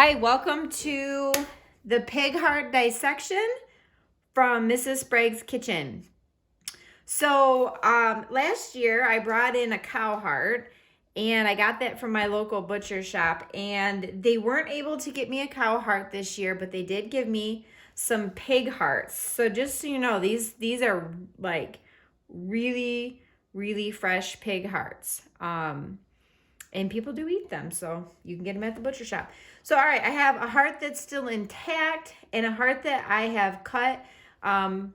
Hi, welcome to the pig heart dissection from Mrs. Sprague's kitchen. So last year I brought in a cow heart and I got that from my local butcher shop, and they weren't able to get me a cow heart this year, but they did give me some pig hearts. So just so you know, these are like really fresh pig hearts. And people do eat them, so you can get them at the butcher shop. So, all right, I have a heart that's still intact and a heart that I have cut long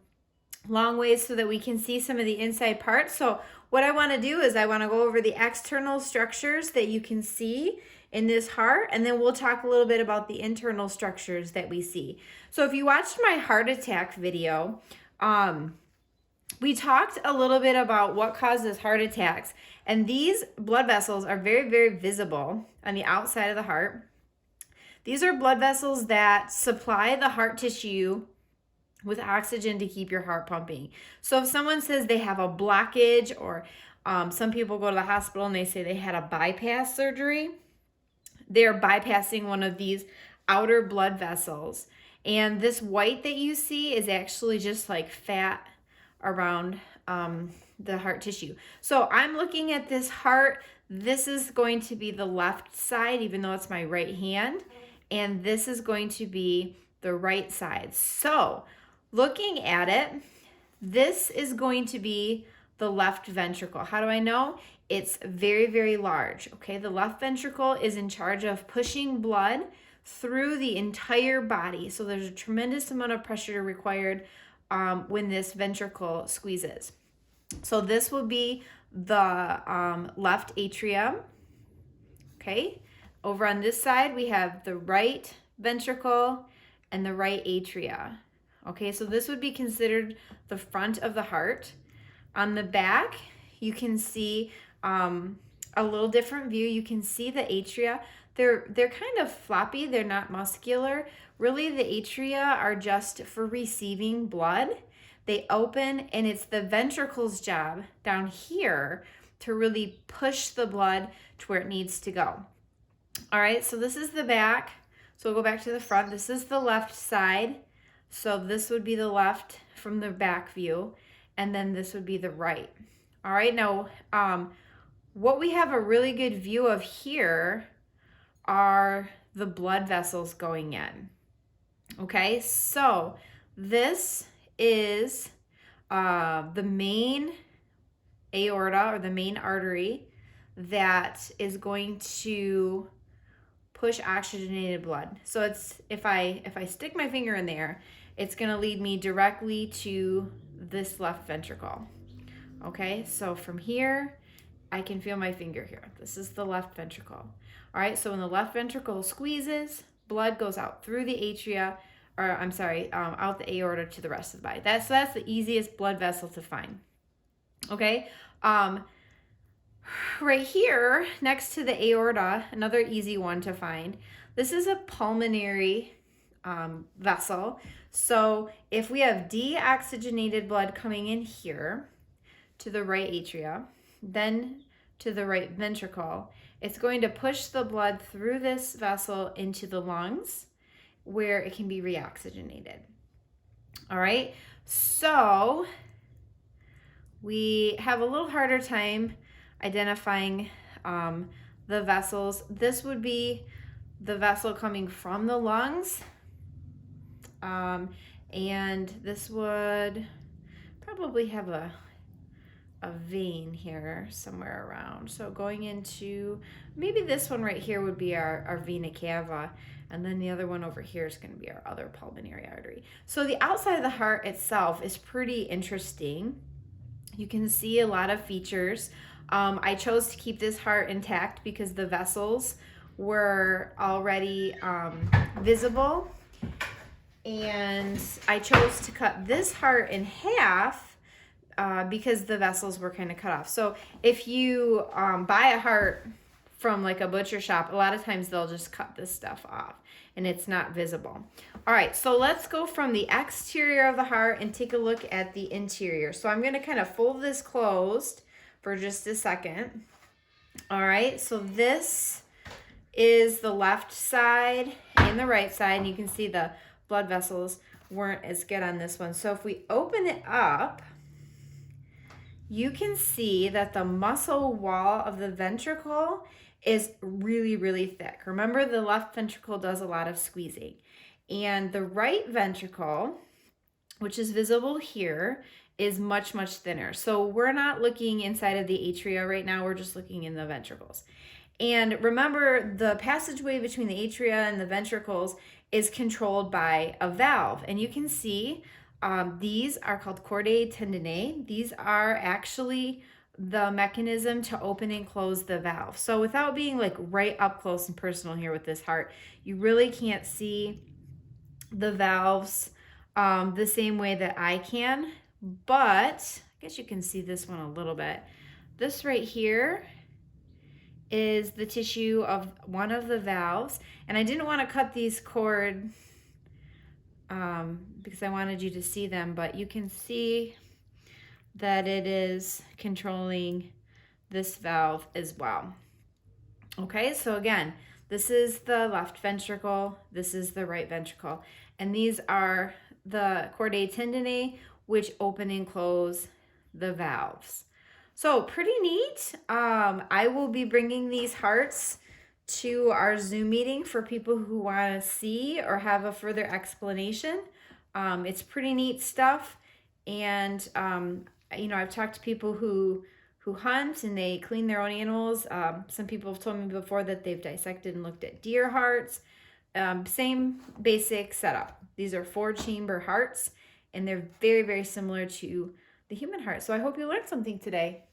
ways so that we can see some of the inside parts. So what I want to do is I want to go over the external structures that you can see in this heart, and then we'll talk a little bit about the internal structures that we see. So if you watched my heart attack video, we talked a little bit about what causes heart attacks, and these blood vessels are very visible on the outside of the heart. These are blood vessels that supply the heart tissue with oxygen to keep your heart pumping. So if someone says they have a blockage, or some people go to the hospital and they say they had a bypass surgery, they're bypassing one of these outer blood vessels. And this white that you see is actually just like fat around the heart tissue. So I'm looking at this heart. This is going to be the left side, even though it's my right hand, and this is going to be the right side. So looking at it, this is going to be the left ventricle. How do I know? It's very large. Okay, the left ventricle is in charge of pushing blood through the entire body. So there's a tremendous amount of pressure required when this ventricle squeezes. So this will be the left atrium. Okay, over on this side we have the right ventricle and the right atria. Okay, so this would be considered the front of the heart. On the back, you can see a little different view. You can see the atria. They're kind of floppy. They're not muscular. Really, the atria are just for receiving blood. They open, and it's the ventricle's job down here to really push the blood to where it needs to go. All right, so this is the back. So we'll go back to the front. This is the left side. So this would be the left from the back view, and then this would be the right. All right, now what we have a really good view of here are the blood vessels going in. Okay, so this is the main aorta, or the main artery, that is going to push oxygenated blood. So it's if I stick my finger in there, it's going to lead me directly to this left ventricle. Okay, so from here I can feel my finger here. This is the left ventricle. All right, so when the left ventricle squeezes, blood goes out through the atria, or I'm sorry, out the aorta to the rest of the body. That's the easiest blood vessel to find. Okay, right here next to the aorta, another easy one to find. This is a pulmonary vessel. So if we have deoxygenated blood coming in here to the right atria, then to the right ventricle, it's going to push the blood through this vessel into the lungs, where it can be reoxygenated. All right, so we have a little harder time identifying the vessels. This would be the vessel coming from the lungs, and this would probably have a vein here somewhere around. So going into, maybe this one right here would be our vena cava, and then the other one over here is going to be our other pulmonary artery. So the outside of the heart itself is pretty interesting. You can see a lot of features. I chose to keep this heart intact because the vessels were already visible, and I chose to cut this heart in half because the vessels were kind of cut off. So if you buy a heart from like a butcher shop, a lot of times they'll just cut this stuff off and it's not visible. All right, so let's go from the exterior of the heart and take a look at the interior. So I'm going to kind of fold this closed for just a second. All right, so this is the left side, on the right side, and you can see the blood vessels weren't as good on this one. So if we open it up, you can see that the muscle wall of the ventricle is really, really thick. Remember, the left ventricle does a lot of squeezing. And the right ventricle, which is visible here, is much, much thinner. So we're not looking inside of the atria right now. We're just looking in the ventricles. And remember, the passageway between the atria and the ventricles is controlled by a valve. And you can see these are called chordae tendineae. These are actually the mechanism to open and close the valve. So without being like right up close and personal here with this heart, you really can't see the valves the same way that I can, but I guess you can see this one a little bit. This right here is the tissue of one of the valves, and I didn't want to cut these cord because I wanted you to see them, but you can see that it is controlling this valve as well. Okay, so again, this is the left ventricle, this is the right ventricle, and these are the chordae tendineae, which open and close the valves. So pretty neat. I will be bringing these hearts to our Zoom meeting for people who want to see or have a further explanation. It's pretty neat stuff. And, you know, I've talked to people who hunt and they clean their own animals. Some people have told me before that they've dissected and looked at deer hearts. Same basic setup. These are 4-chamber hearts, and they're very, very similar to the human heart. So I hope you learned something today.